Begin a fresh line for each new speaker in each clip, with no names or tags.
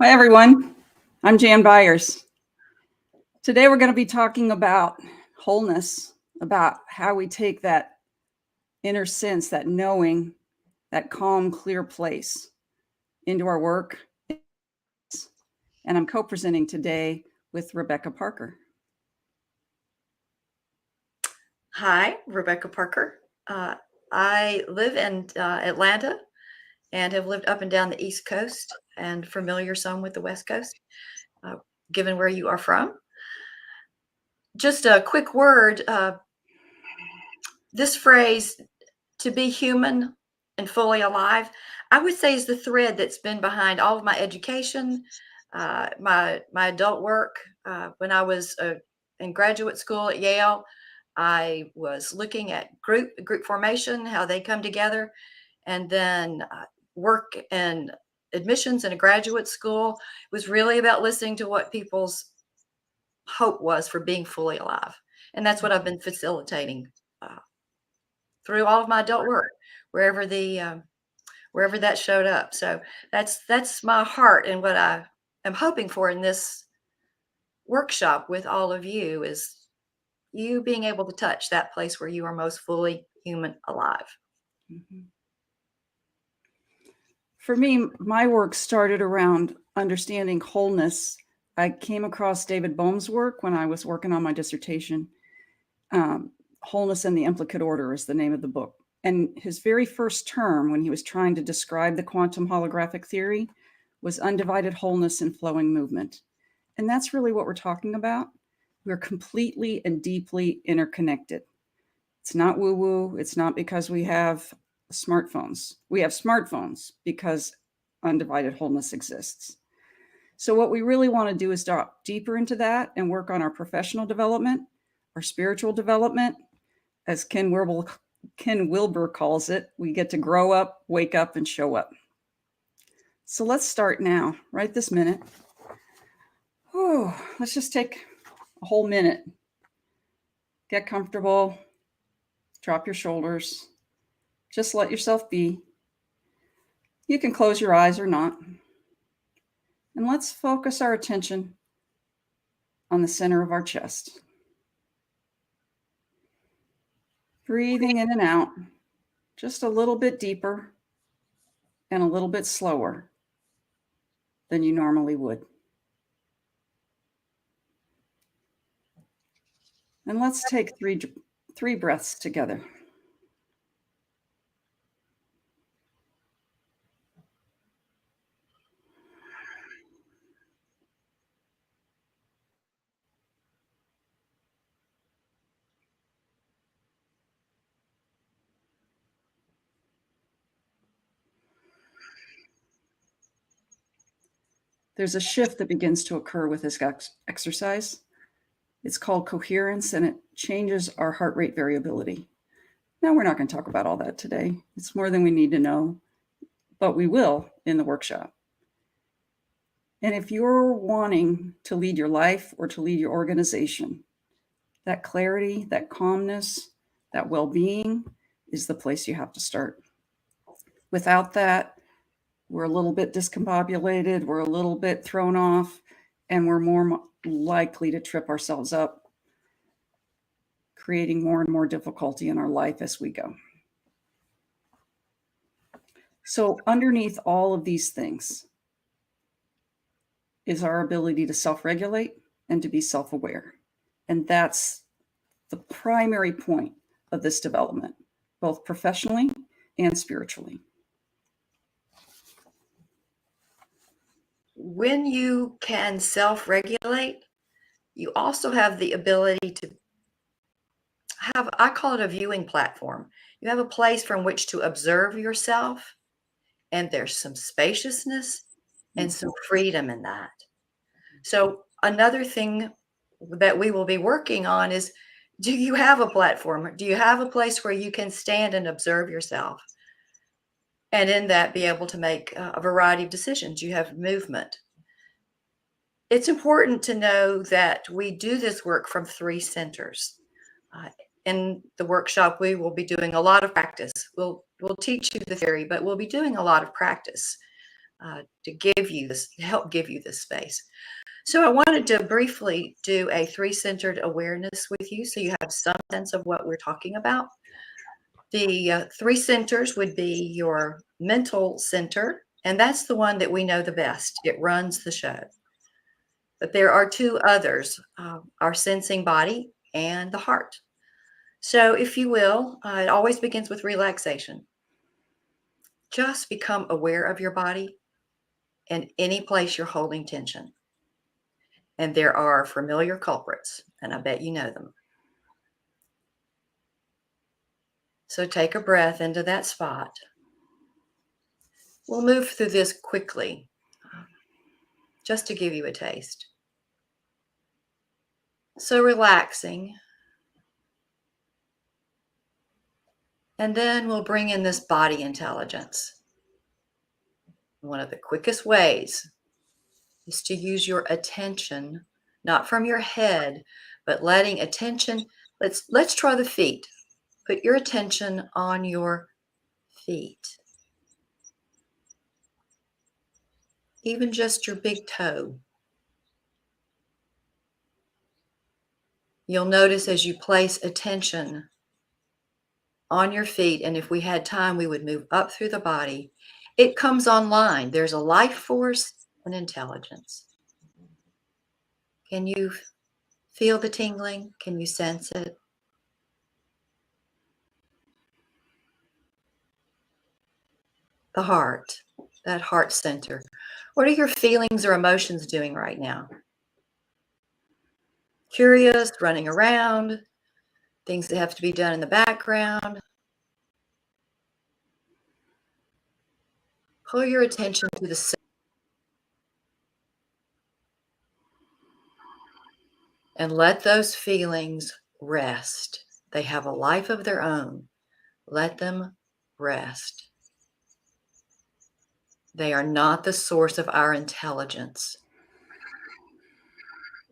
Hi, everyone. I'm Jan Byars. Today, we're going to be talking about wholeness, about how we take that inner sense, that knowing, that calm, clear place into our work. And I'm co-presenting today with Rebecca Parker.
Hi, Rebecca Parker. I live in Atlanta and have lived up and down the East Coast and familiar some with the West Coast, given where you are from. Just a quick word, this phrase, to be human and fully alive, I would say is the thread that's been behind all of my education, my adult work. When I was in graduate school at Yale, I was looking at group formation, how they come together, and then work in admissions in a graduate school was really about listening to what people's hope was for being fully alive. And that's what I've been facilitating through all of my adult work, wherever that showed up. So that's my heart, and what I am hoping for in this workshop with all of you is you being able to touch that place where you are most fully human alive.
Mm-hmm. For me, my work started around understanding wholeness. I came across David Bohm's work when I was working on my dissertation. Wholeness and the Implicate Order is the name of the book. And his very first term, when he was trying to describe the quantum holographic theory, was undivided wholeness and flowing movement. And that's really what we're talking about. We're completely and deeply interconnected. It's not woo-woo. It's not because we have smartphones. We have smartphones because undivided wholeness exists. So what we really want to do is drop deeper into that and work on our professional development, our spiritual development. As Ken Wilber calls it, we get to grow up, wake up, and show up. So let's start now, right this minute. Oh, let's just take a whole minute. Get comfortable. Drop your shoulders. Just let yourself be. You can close your eyes or not. And let's focus our attention on the center of our chest. Breathing in and out, just a little bit deeper and a little bit slower than you normally would. And let's take three breaths together. There's a shift that begins to occur with this exercise. It's called coherence, and it changes our heart rate variability. Now, we're not going to talk about all that today. It's more than we need to know, but we will in the workshop. And if you're wanting to lead your life or to lead your organization, that clarity, that calmness, that well-being is the place you have to start. Without that, we're a little bit discombobulated, we're a little bit thrown off, and we're more likely to trip ourselves up, creating more and more difficulty in our life as we go. So underneath all of these things is our ability to self-regulate and to be self-aware. And that's the primary point of this development, both professionally and spiritually.
When you can self-regulate, you also have the ability to have, I call it a viewing platform. You have a place from which to observe yourself, and there's some spaciousness and some freedom in that. So another thing that we will be working on is, do you have a platform? Do you have a place where you can stand and observe yourself? And in that, be able to make a variety of decisions. You have movement. It's important to know that we do this work from 3 centers. In the workshop, we will be doing a lot of practice. We'll teach you the theory, but we'll be doing a lot of practice. to give you this, to help give you this space. So I wanted to briefly do a 3-centered awareness with you so you have some sense of what we're talking about. The 3 centers would be your mental center, and that's the one that we know the best. It runs the show. But there are 2 others, our sensing body and the heart. So if you will, it always begins with relaxation. Just become aware of your body and any place you're holding tension. And there are familiar culprits, and I bet you know them. So take a breath into that spot. We'll move through this quickly, just to give you a taste. So relaxing. And then we'll bring in this body intelligence. One of the quickest ways is to use your attention, not from your head, but letting attention, let's try the feet. Put your attention on your feet. Even just your big toe. You'll notice as you place attention on your feet, and if we had time, we would move up through the body. It comes online. There's a life force and intelligence. Can you feel the tingling? Can you sense it? The heart, that heart center. What are your feelings or emotions doing right now? Curious, running around, things that have to be done in the background. Pull your attention to the center and let those feelings rest. They have a life of their own. Let them rest. They are not the source of our intelligence.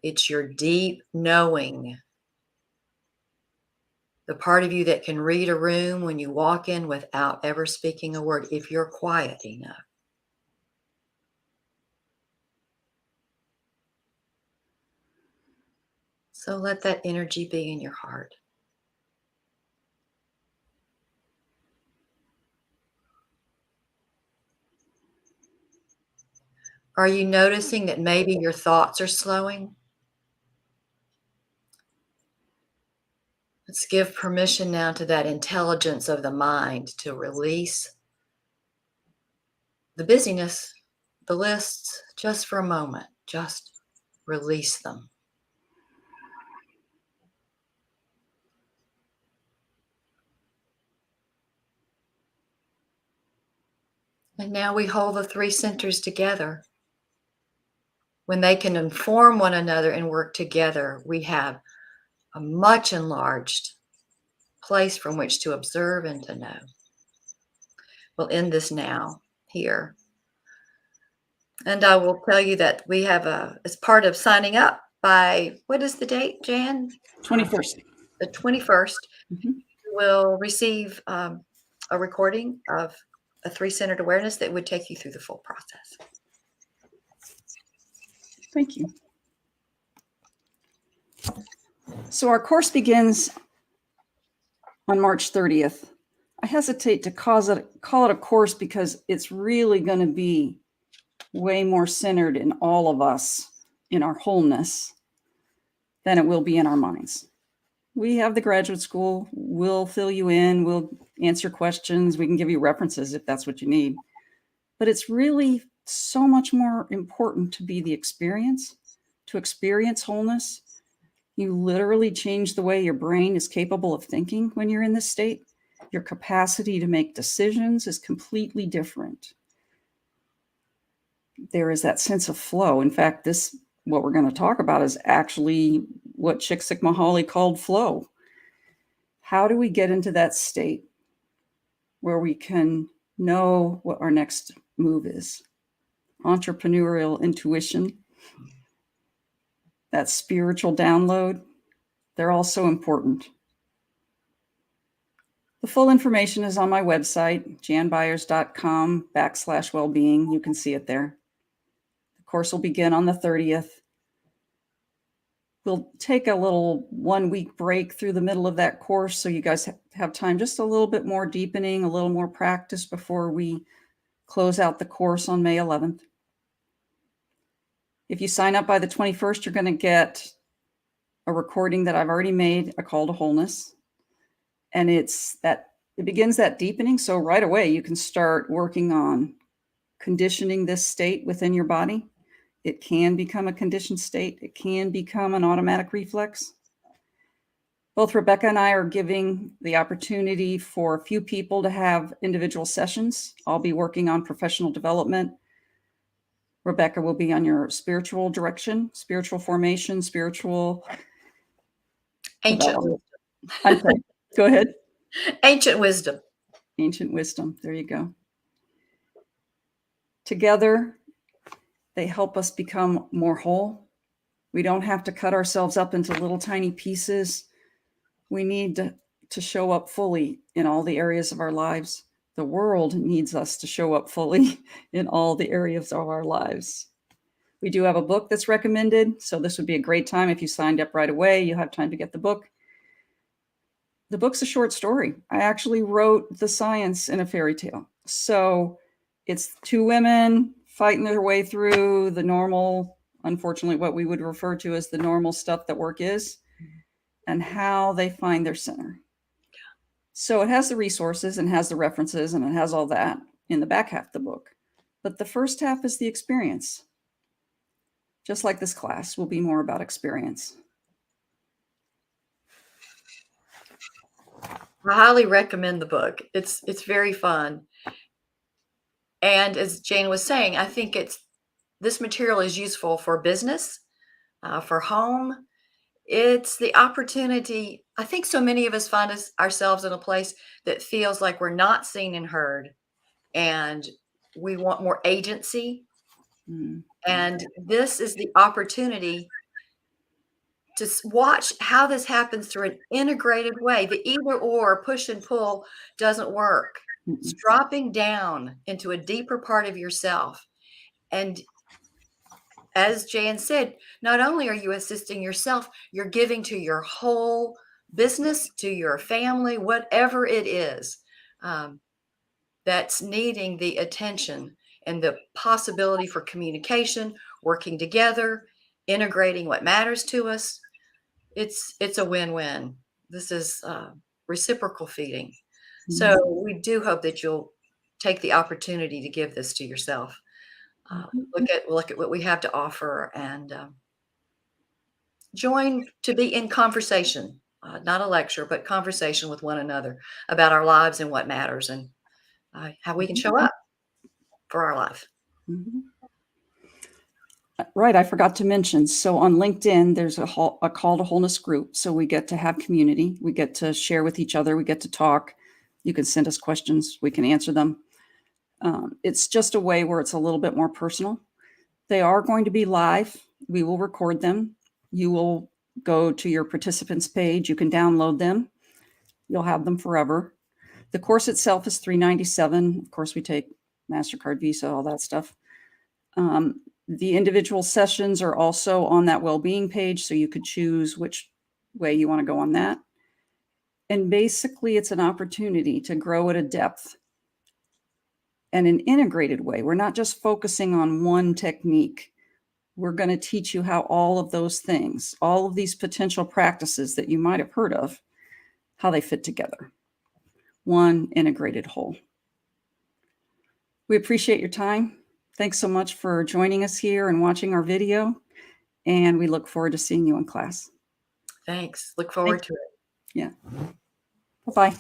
It's your deep knowing. The part of you that can read a room when you walk in without ever speaking a word, if you're quiet enough. So let that energy be in your heart. Are you noticing that maybe your thoughts are slowing? Let's give permission now to that intelligence of the mind to release the busyness, the lists, just for a moment. Just release them. And now we hold the 3 centers together. When they can inform one another and work together, we have a much enlarged place from which to observe and to know. We'll end this now here. And I will tell you that we have as part of signing up by, what is the date, Jan?
21st.
The 21st, we'll receive a recording of a 3-centered awareness that would take you through the full process.
Thank you. So our course begins on March 30th. I hesitate to call it a course because it's really going to be way more centered in all of us, in our wholeness, than it will be in our minds. We have the graduate school. We'll fill you in. We'll answer questions. We can give you references if that's what you need. But it's really so much more important to be the experience, to experience wholeness. You literally change the way your brain is capable of thinking when you're in this state. Your capacity to make decisions is completely different. There is that sense of flow. In fact, what we're going to talk about is actually what Csikszentmihalyi called flow. How do we get into that state where we can know what our next move is? Entrepreneurial intuition, that spiritual download, they're all so important. The full information is on my website, janbyars.com/wellbeing. You can see it there. The course will begin on the 30th. We'll take a little 1-week break through the middle of that course so you guys have time, just a little bit more deepening, a little more practice before we close out the course on May 11th. If you sign up by the 21st, you're going to get a recording that I've already made, a call to wholeness. And it begins that deepening. So right away, you can start working on conditioning this state within your body. It can become a conditioned state. It can become an automatic reflex. Both Rebecca and I are giving the opportunity for a few people to have individual sessions. I'll be working on professional development. Rebecca will be on your spiritual direction, spiritual formation, spiritual
Ancient
development. I'm sorry. Go ahead.
Ancient wisdom.
Ancient wisdom. There you go. Together, they help us become more whole. We don't have to cut ourselves up into little tiny pieces. We need to show up fully in all the areas of our lives. The world needs us to show up fully in all the areas of our lives. We do have a book that's recommended, so this would be a great time if you signed up right away. You have time to get the book. The book's a short story. I actually wrote the science in a fairy tale. So it's two women fighting their way through the normal, unfortunately, what we would refer to as the normal stuff that work is, and how they find their center. So it has the resources and has the references and it has all that in the back half of the book. But the first half is the experience. Just like this class will be more about experience.
I highly recommend the book. It's very fun. And as Jane was saying, I think this material is useful for business, for home. It's the opportunity. I think so many of us find ourselves in a place that feels like we're not seen and heard, and we want more agency.
Mm.
And this is the opportunity to watch how this happens through an integrated way. The either or, push and pull, doesn't work. It's dropping down into a deeper part of yourself. And as Jan said, not only are you assisting yourself, you're giving to your whole business, to your family, whatever it is that's needing the attention and the possibility for communication, working together, integrating what matters to us. It's a win-win. This is reciprocal feeding. So we do hope that you'll take the opportunity to give this to yourself. Look at what we have to offer and join to be in conversation, not a lecture, but conversation with one another about our lives and what matters and how we can show up for our life.
Mm-hmm. Right. I forgot to mention. So on LinkedIn, there's a call to wholeness group. So we get to have community. We get to share with each other. We get to talk. You can send us questions. We can answer them. It's just a way where it's a little bit more personal. They are going to be live. We will record them. You will go to your participants page. You can download them. You'll have them forever. The course itself is $397. Of course, we take MasterCard, Visa, all that stuff. The individual sessions are also on that well-being page, so you could choose which way you want to go on that. And basically, it's an opportunity to grow at a depth and an integrated way. We're not just focusing on one technique. We're going to teach you how all of those things, all of these potential practices that you might have heard of, how they fit together. One integrated whole. We appreciate your time. Thanks so much for joining us here and watching our video. And we look forward to seeing you in class.
Thanks. Look forward to it.
Yeah. Bye-bye.